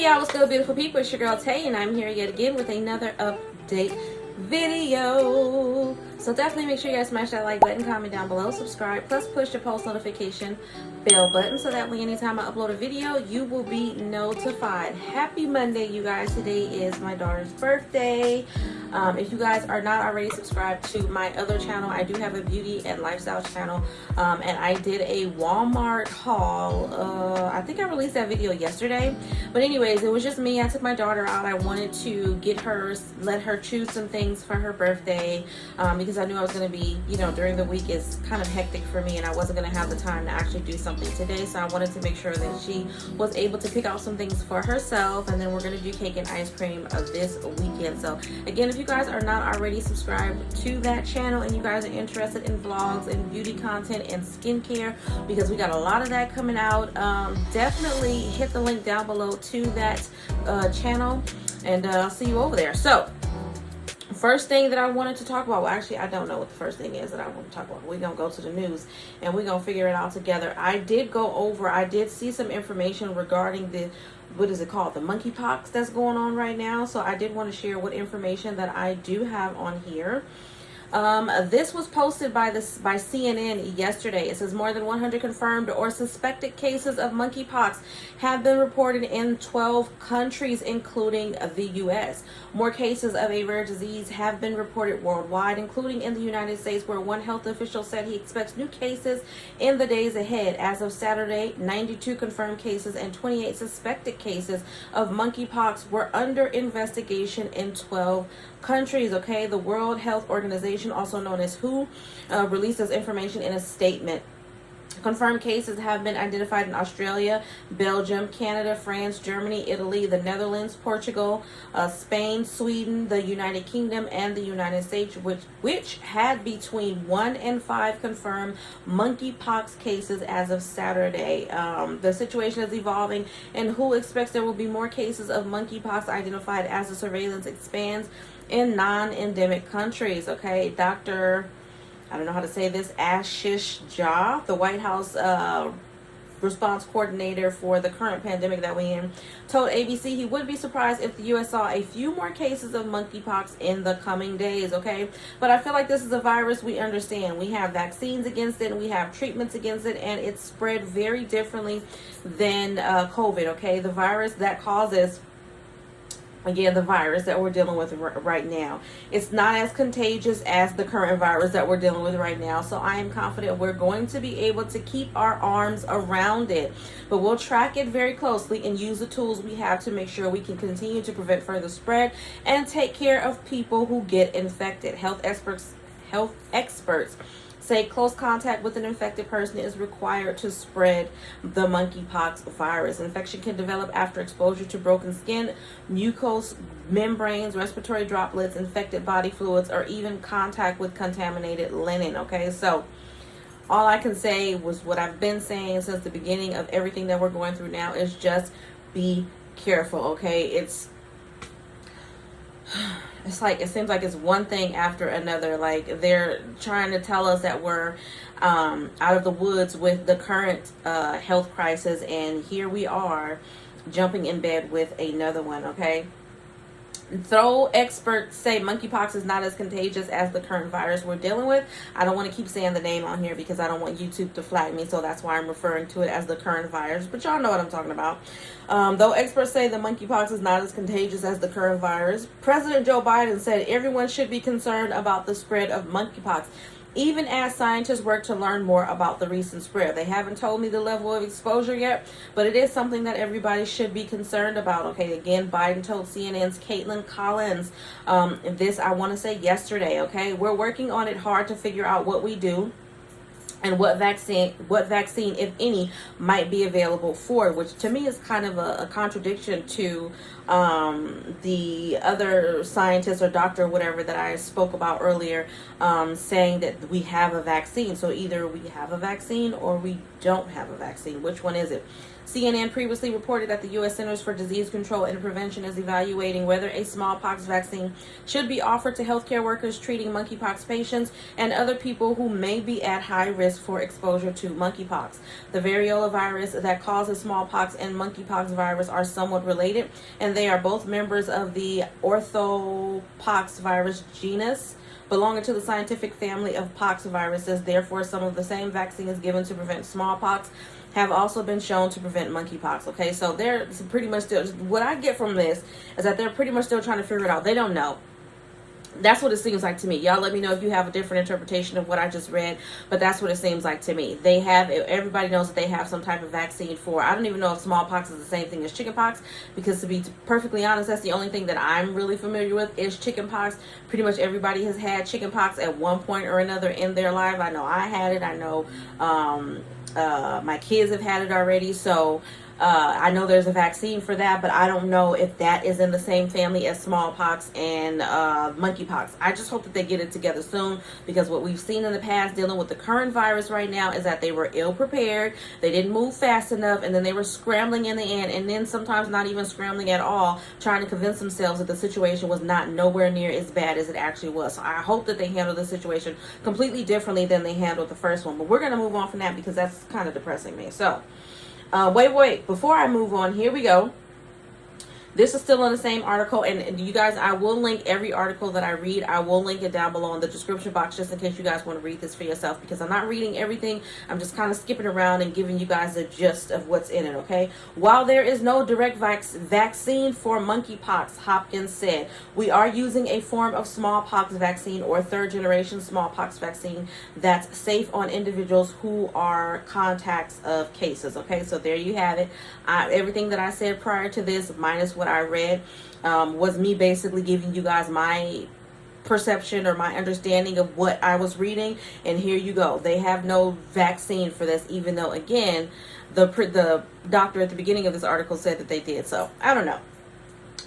Hey y'all, what's good, beautiful people? It's your girl Tay, and I'm here yet again with another update video. So definitely make sure you guys smash that like button, comment down below, subscribe, plus push the post notification bell button so that way anytime I upload a video, you will be notified. Happy Monday, you guys. Today is my daughter's birthday. If you guys are not already subscribed to my other channel, I do have a beauty and lifestyle channel, and I did a Walmart haul. I think I released that video yesterday, but anyways, it was just me. I took my daughter out. I wanted to let her choose some things for her birthday, because I knew I was going to be, during the week is kind of hectic for me, and I wasn't going to have the time to actually do something today. So I wanted to make sure that she was able to pick out some things for herself, and then we're going to do cake and ice cream this weekend. So again, if you guys are not already subscribed to that channel and you guys are interested in vlogs and beauty content and skincare, because we got a lot of that coming out, definitely hit the link down below to that channel, and I'll see you over there. So first thing that I wanted to talk about, well, actually, I don't know what the first thing is that I want to talk about. We're going to go to the news and we're going to figure it out together. I did see some information regarding what is it called? The monkeypox that's going on right now. So I did want to share what information that I do have on here. This was posted by CNN yesterday. It says more than 100 confirmed or suspected cases of monkeypox have been reported in 12 countries, including the U.S. More cases of a rare disease have been reported worldwide, including in the United States, where one health official said he expects new cases in the days ahead. As of Saturday, 92 confirmed cases and 28 suspected cases of monkeypox were under investigation in 12 countries. Okay, the World Health Organization, also known as WHO, released this information in a statement. Confirmed cases have been identified in Australia, Belgium, Canada, France, Germany, Italy, the Netherlands, Portugal, Spain, Sweden, the United Kingdom, and the United States, which had between 1 and 5 confirmed monkeypox cases as of Saturday. The situation is evolving, and WHO expects there will be more cases of monkeypox identified as the surveillance expands in non-endemic countries. Okay, I don't know how to say this, Ashish Jha, the White House response coordinator for the current pandemic that we're in, told ABC he would be surprised if the U.S. saw a few more cases of monkeypox in the coming days. Okay, but I feel like this is a virus we understand. We have vaccines against it, and we have treatments against it, and it's spread very differently than COVID. Okay, the virus that causes, again, the virus that we're dealing with right now, it's not as contagious as the current virus that we're dealing with right now. So I am confident we're going to be able to keep our arms around it, but we'll track it very closely and use the tools we have to make sure we can continue to prevent further spread and take care of people who get infected. Health experts say close contact with an infected person is required to spread the monkeypox virus. Infection can develop after exposure to broken skin, mucous membranes, respiratory droplets, infected body fluids, or even contact with contaminated linen. Okay, so all I can say was what I've been saying since the beginning of everything that we're going through now is just be careful. Okay, it's like, it seems like it's one thing after another. Like, they're trying to tell us that we're out of the woods with the current health crisis, and here we are jumping in bed with another one. Okay, though experts say monkeypox is not as contagious as the current virus we're dealing with, I don't want to keep saying the name on here because I don't want YouTube to flag me, so that's why I'm referring to it as the current virus, but y'all know what I'm talking about. Though experts say the monkeypox is not as contagious as the current virus, President Joe Biden said everyone should be concerned about the spread of monkeypox, even as scientists work to learn more about the recent spread. They haven't told me the level of exposure yet, but it is something that everybody should be concerned about. Okay, again, Biden told CNN's Caitlin Collins this, I want to say yesterday. Okay, we're working on it hard to figure out what we do and what vaccine, if any, might be available for, which to me is kind of a contradiction to the other scientist or doctor or whatever that I spoke about earlier, saying that we have a vaccine. So either we have a vaccine or we don't have a vaccine. Which one is it? CNN previously reported that the U.S. Centers for Disease Control and Prevention is evaluating whether a smallpox vaccine should be offered to healthcare workers treating monkeypox patients and other people who may be at high risk for exposure to monkeypox. The variola virus that causes smallpox and monkeypox virus are somewhat related, and they are both members of the orthopox virus genus, belonging to the scientific family of pox viruses. Therefore, some of the same vaccines given to prevent smallpox have also been shown to prevent monkeypox. Okay, so they're pretty much still, what I get from this is that they're pretty much still trying to figure it out. They don't know. That's what it seems like to me. Y'all let me know if you have a different interpretation of what I just read, but that's what it seems like to me. They have, everybody knows that they have some type of vaccine for, I don't even know if smallpox is the same thing as chickenpox, because to be perfectly honest, that's the only thing that I'm really familiar with is chickenpox. Pretty much everybody has had chickenpox at one point or another in their life. I know I had it. I know my kids have had it already. So I know there's a vaccine for that, but I don't know if that is in the same family as smallpox and monkeypox. I just hope that they get it together soon, because what we've seen in the past dealing with the current virus right now is that they were ill prepared, they didn't move fast enough, and then they were scrambling in the end, and then sometimes not even scrambling at all, trying to convince themselves that the situation was not nowhere near as bad as it actually was. So I hope that they handle the situation completely differently than they handled the first one. But we're going to move on from that because that's kind of depressing me. So wait, before I move on, here we go. This is still in the same article, and you guys, I will link every article that I read. I will link it down below in the description box just in case you guys want to read this for yourself, because I'm not reading everything. I'm just kind of skipping around and giving you guys a gist of what's in it, okay? While there is no direct vaccine for monkeypox, Hopkins said, we are using a form of smallpox vaccine or third-generation smallpox vaccine that's safe on individuals who are contacts of cases, okay? So there you have it. Everything that I said prior to this, minus what I read, was me basically giving you guys my perception or my understanding of what I was reading, and here you go. They have no vaccine for this, even though again the doctor at the beginning of this article said that they did. So I don't know.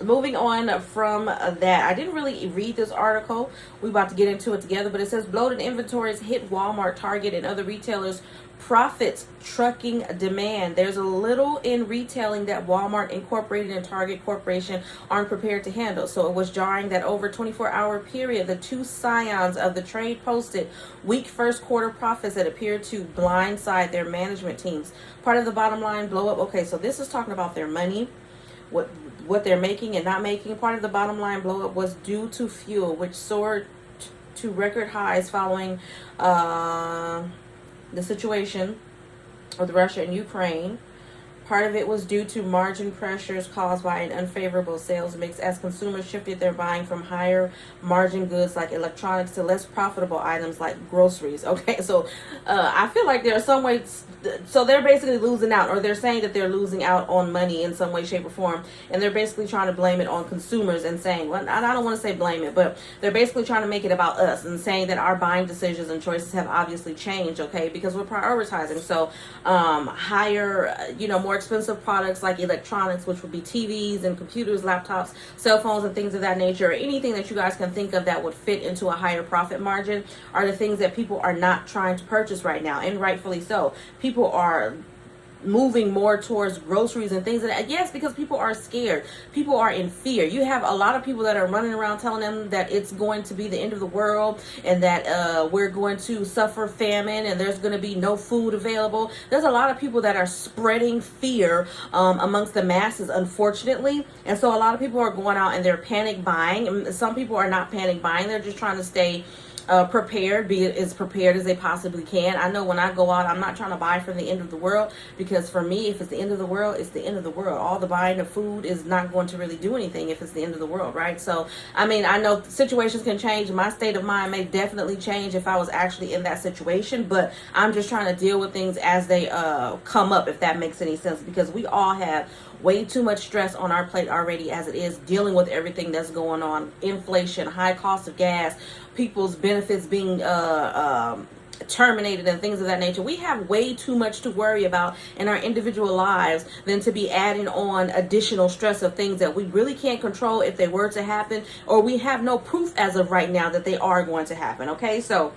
Moving on from that, I didn't really read this article. We're about to get into it together, but it says bloated inventories hit Walmart, Target, and other retailers. Profits trucking demand. There's a little in retailing that Walmart Incorporated and Target Corporation aren't prepared to handle. So it was jarring that over a 24-hour period, the two scions of the trade posted weak first quarter profits that appeared to blindside their management teams. Part of the bottom line blow up. Okay, so this is talking about their money, what they're making and not making. Part of the bottom line blow up was due to fuel, which soared to record highs following the situation with Russia and Ukraine. Part of it was due to margin pressures caused by an unfavorable sales mix as consumers shifted their buying from higher margin goods like electronics to less profitable items like groceries. Okay, so I feel like there are some ways, so they're basically losing out, or they're saying that they're losing out on money in some way, shape, or form, and they're basically trying to blame it on consumers and saying, well, I don't want to say blame it, but they're basically trying to make it about us and saying that our buying decisions and choices have obviously changed, okay, because we're prioritizing. So higher, more expensive products like electronics, which would be TVs and computers, laptops, cell phones, and things of that nature, or anything that you guys can think of that would fit into a higher profit margin, are the things that people are not trying to purchase right now, and rightfully so. People are moving more towards groceries and things of that. Yes, because people are scared. People are in fear. You have a lot of people that are running around telling them that it's going to be the end of the world and that we're going to suffer famine and there's going to be no food available. There's a lot of people that are spreading fear amongst the masses, unfortunately. And so a lot of people are going out and they're panic buying. Some people are not panic buying. They're just trying to stay prepared, be as prepared as they possibly can. I know when I go out, I'm not trying to buy for the end of the world, because for me, if it's the end of the world, it's the end of the world. All the buying of food is not going to really do anything if it's the end of the world, right? So, I mean, I know situations can change. My state of mind may definitely change if I was actually in that situation, but I'm just trying to deal with things as they come up, if that makes any sense, because we all have way too much stress on our plate already as it is, dealing with everything that's going on. Inflation, high cost of gas, people's benefits being terminated and things of that nature. We have way too much to worry about in our individual lives than to be adding on additional stress of things that we really can't control if they were to happen, or we have no proof as of right now that they are going to happen. Okay, so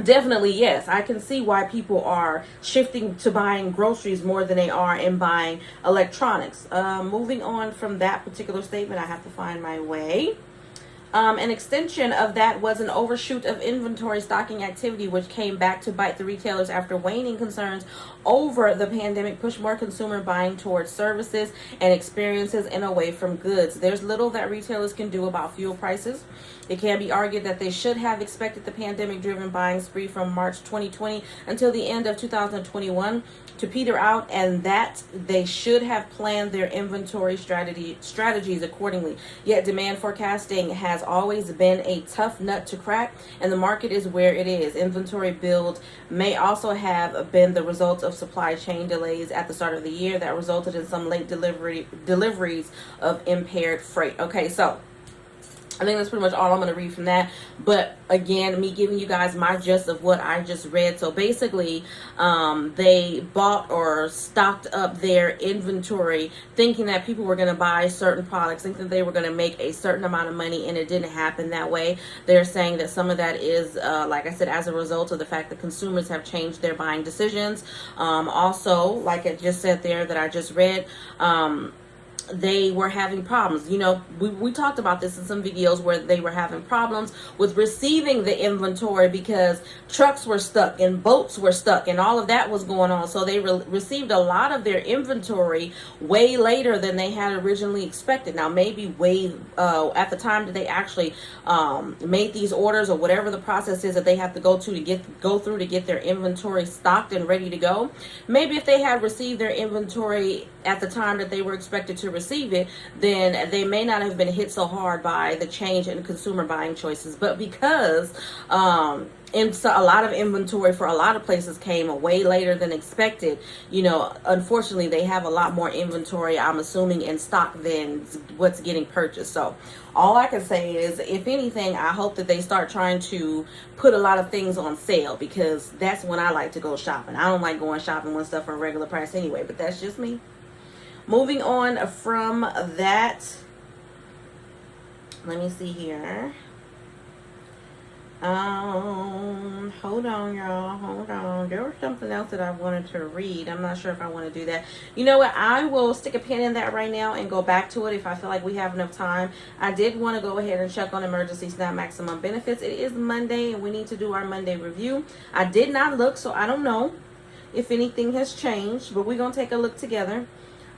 definitely, yes, I can see why people are shifting to buying groceries more than they are in buying electronics. Moving on from that particular statement, I have to find my way. An extension of that was an overshoot of inventory stocking activity, which came back to bite the retailers after waning concerns over the pandemic pushed more consumer buying towards services and experiences and away from goods. There's little that retailers can do about fuel prices. It can be argued that they should have expected the pandemic-driven buying spree from March 2020 until the end of 2021 to peter out, and that they should have planned their inventory strategies accordingly. Yet demand forecasting has always been a tough nut to crack, and the market is where it is. Inventory build may also have been the result of supply chain delays at the start of the year that resulted in some late deliveries of impaired freight. Okay, so I think that's pretty much all I'm going to read from that. But again, me giving you guys my gist of what I just read. So basically, they bought or stocked up their inventory thinking that people were going to buy certain products, thinking that they were going to make a certain amount of money, and it didn't happen that way. They're saying that some of that is, like I said, as a result of the fact that consumers have changed their buying decisions. Also, like I just said there that I just read, they were having problems. You know, we talked about this in some videos where they were having problems with receiving the inventory because trucks were stuck and boats were stuck and all of that was going on. So they received a lot of their inventory way later than they had originally expected. Now, maybe way at the time that they actually made these orders, or whatever the process is that they have to go through to get their inventory stocked and ready to go. Maybe if they had received their inventory at the time that they were expected to receive it, then they may not have been hit so hard by the change in consumer buying choices. But because so a lot of inventory for a lot of places came way later than expected, you know, unfortunately they have a lot more inventory, I'm assuming, in stock than what's getting purchased. So all I can say is, if anything, I hope that they start trying to put a lot of things on sale, because that's when I like to go shopping. I don't like going shopping when stuff are regular price anyway, but that's just me. Moving on from that, let me see here. Hold on, y'all. Hold on. There was something else that I wanted to read. I'm not sure if I want to do that. You know what? I will stick a pin in that right now and go back to it if I feel like we have enough time. I did want to go ahead and check on emergency SNAP maximum benefits. It is Monday and we need to do our Monday review. I did not look, so I don't know if anything has changed, but we're going to take a look together.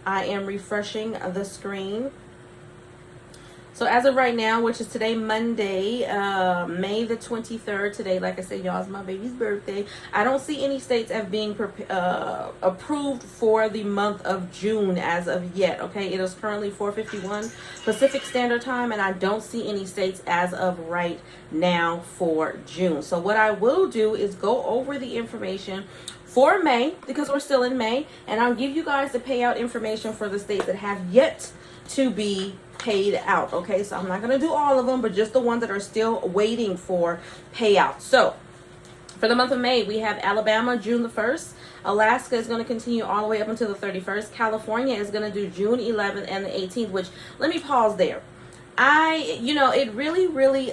I am refreshing the screen. So as of right now, which is today, Monday, May the 23rd, today, like I said, y'all, is my baby's birthday. I don't see any states as being approved for the month of June as of yet, okay? It is currently 4:51 Pacific Standard Time, and I don't see any states as of right now for June. So what I will do is go over the information for May, because we're still in May, and I'll give you guys the payout information for the states that have yet to be paid out. Okay, so I'm not going to do all of them, but just the ones that are still waiting for payout. So for the month of May, we have Alabama June the 1st. Alaska is going to continue all the way up until the 31st. California is going to do June 11th and the 18th, which, let me pause there. It really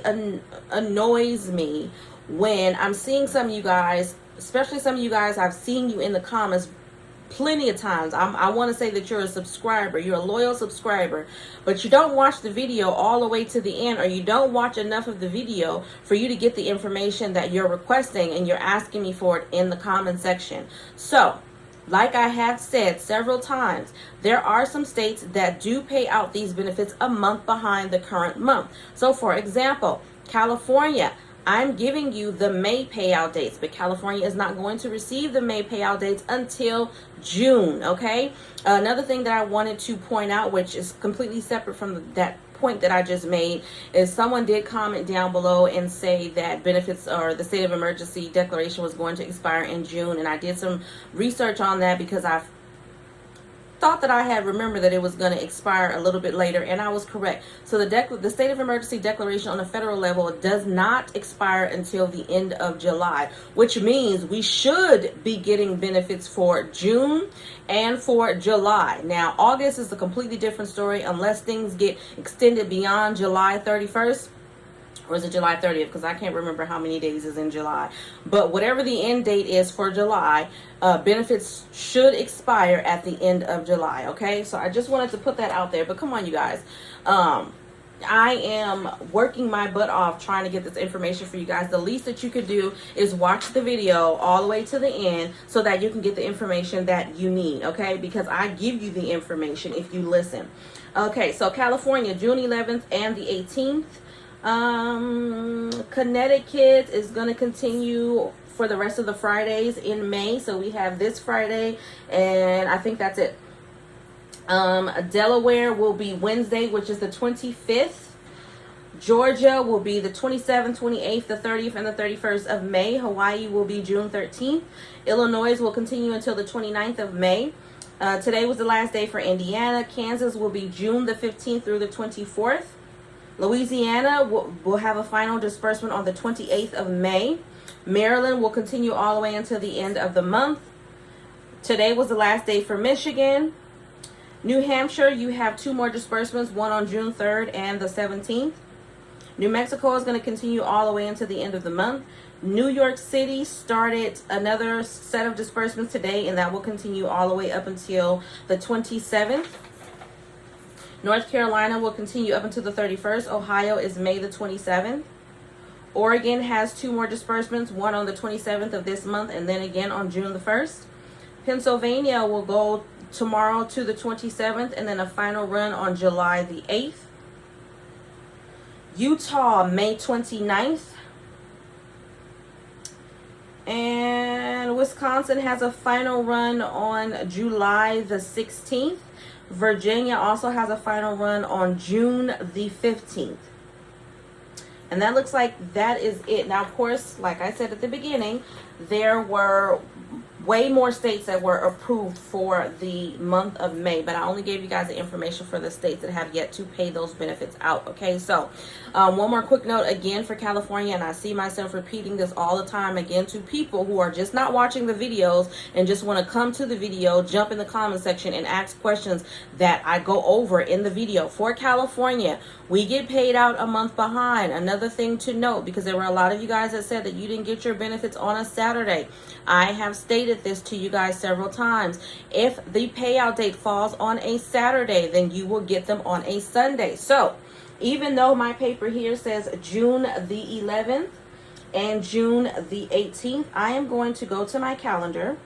annoys me when I'm seeing some of you guys, especially some of you guys, I've seen you in the comments plenty of times. I want to say that you're a subscriber, you're a loyal subscriber, but you don't watch the video all the way to the end, or you don't watch enough of the video for you to get the information that you're requesting, and you're asking me for it in the comment section. So, like I have said several times, there are some states that do pay out these benefits a month behind the current month. So, for example, California, I'm giving you the May payout dates, but California is not going to receive the May payout dates until June, okay? Another thing that I wanted to point out, which is completely separate from that point that I just made, is someone did comment down below and say that benefits or the state of emergency declaration was going to expire in June, and I did some research on that because thought that I had remembered that it was going to expire a little bit later, and I was correct. So the state of emergency declaration on the federal level does not expire until the end of July, which means we should be getting benefits for June and for July. Now, August is a completely different story unless things get extended beyond July 31st. Or is it July 30th? Because I can't remember how many days is in July. But whatever the end date is for July, benefits should expire at the end of July. Okay, so I just wanted to put that out there. But come on, you guys. I am working my butt off trying to get this information for you guys. The least that you could do is watch the video all the way to the end so that you can get the information that you need. Okay, because I give you the information if you listen. Okay, so California, June 11th and the 18th. Connecticut is going to continue for the rest of the Fridays in May. So we have this Friday, and I think that's it. Delaware will be Wednesday, which is the 25th. Georgia will be the 27th, 28th, the 30th, and the 31st of May. Hawaii will be June 13th. Illinois will continue until the 29th of May. Today was the last day for Indiana. Kansas will be June the 15th through the 24th. Louisiana will have a final disbursement on the 28th of May. Maryland will continue all the way until the end of the month. Today was the last day for Michigan. New Hampshire, you have 2 more disbursements, one on June 3rd and the 17th. New Mexico is going to continue all the way until the end of the month. New York City started another set of disbursements today, and that will continue all the way up until the 27th. North Carolina will continue up until the 31st. Ohio is May the 27th. Oregon has 2 more disbursements, one on the 27th of this month and then again on June the 1st. Pennsylvania will go tomorrow to the 27th and then a final run on July the 8th. Utah, May 29th. And Wisconsin has a final run on July the 16th. Virginia also has a final run on June the 15th. And that looks like that is it. Now, of course, like I said at the beginning, there were way more states that were approved for the month of May, but I only gave you guys the information for the states that have yet to pay those benefits out. Okay, so one more quick note again for California, and I see myself repeating this all the time again to people who are just not watching the videos and just want to come to the video, jump in the comment section and ask questions that I go over in the video. For California, we get paid out a month behind. Another thing to note, because there were a lot of you guys that said that you didn't get your benefits on a Saturday. I have stated this to you guys several times. If the payout date falls on a Saturday, then you will get them on a Sunday. So even though my paper here says June the 11th and June the 18th, I am going to go to my calendar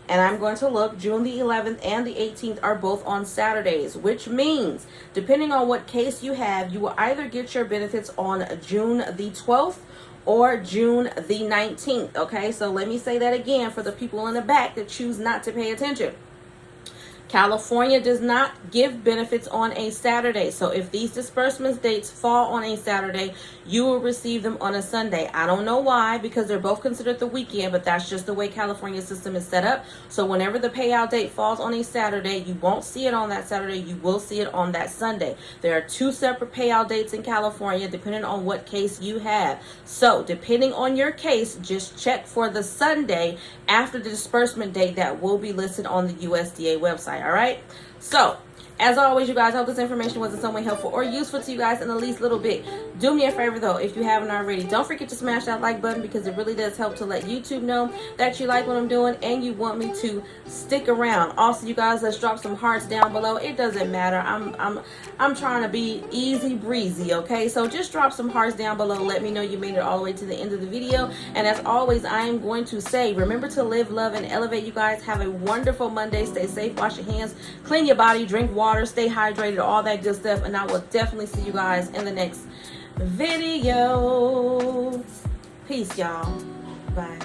and I'm going to look. June the 11th and the 18th are both on Saturdays, which means depending on what case you have, you will either get your benefits on June the 12th or June the 19th. Okay, so let me say that again for the people in the back that choose not to pay attention. California does not give benefits on a Saturday. So if these disbursement dates fall on a Saturday, you will receive them on a Sunday. I don't know why, because they're both considered the weekend, but that's just the way California's system is set up. So whenever the payout date falls on a Saturday, you won't see it on that Saturday. You will see it on that Sunday. There are 2 separate payout dates in California, depending on what case you have. So depending on your case, just check for the Sunday after the disbursement date that will be listed on the USDA website. All right, so as always, you guys, I hope this information was in some way helpful or useful to you guys in the least little bit. Do me a favor though, if you haven't already, don't forget to smash that like button, because it really does help to let YouTube know that you like what I'm doing and you want me to stick around. Also, you guys, let's drop some hearts down below. It doesn't matter. I'm trying to be easy breezy, okay? So just drop some hearts down below. Let me know you made it all the way to the end of the video. And as always, I am going to say, remember to live, love, and elevate. You guys have a wonderful Monday. Stay safe, wash your hands, clean your body, drink water, stay hydrated, all that good stuff. And I will definitely see you guys in the next video. Peace, y'all. Bye.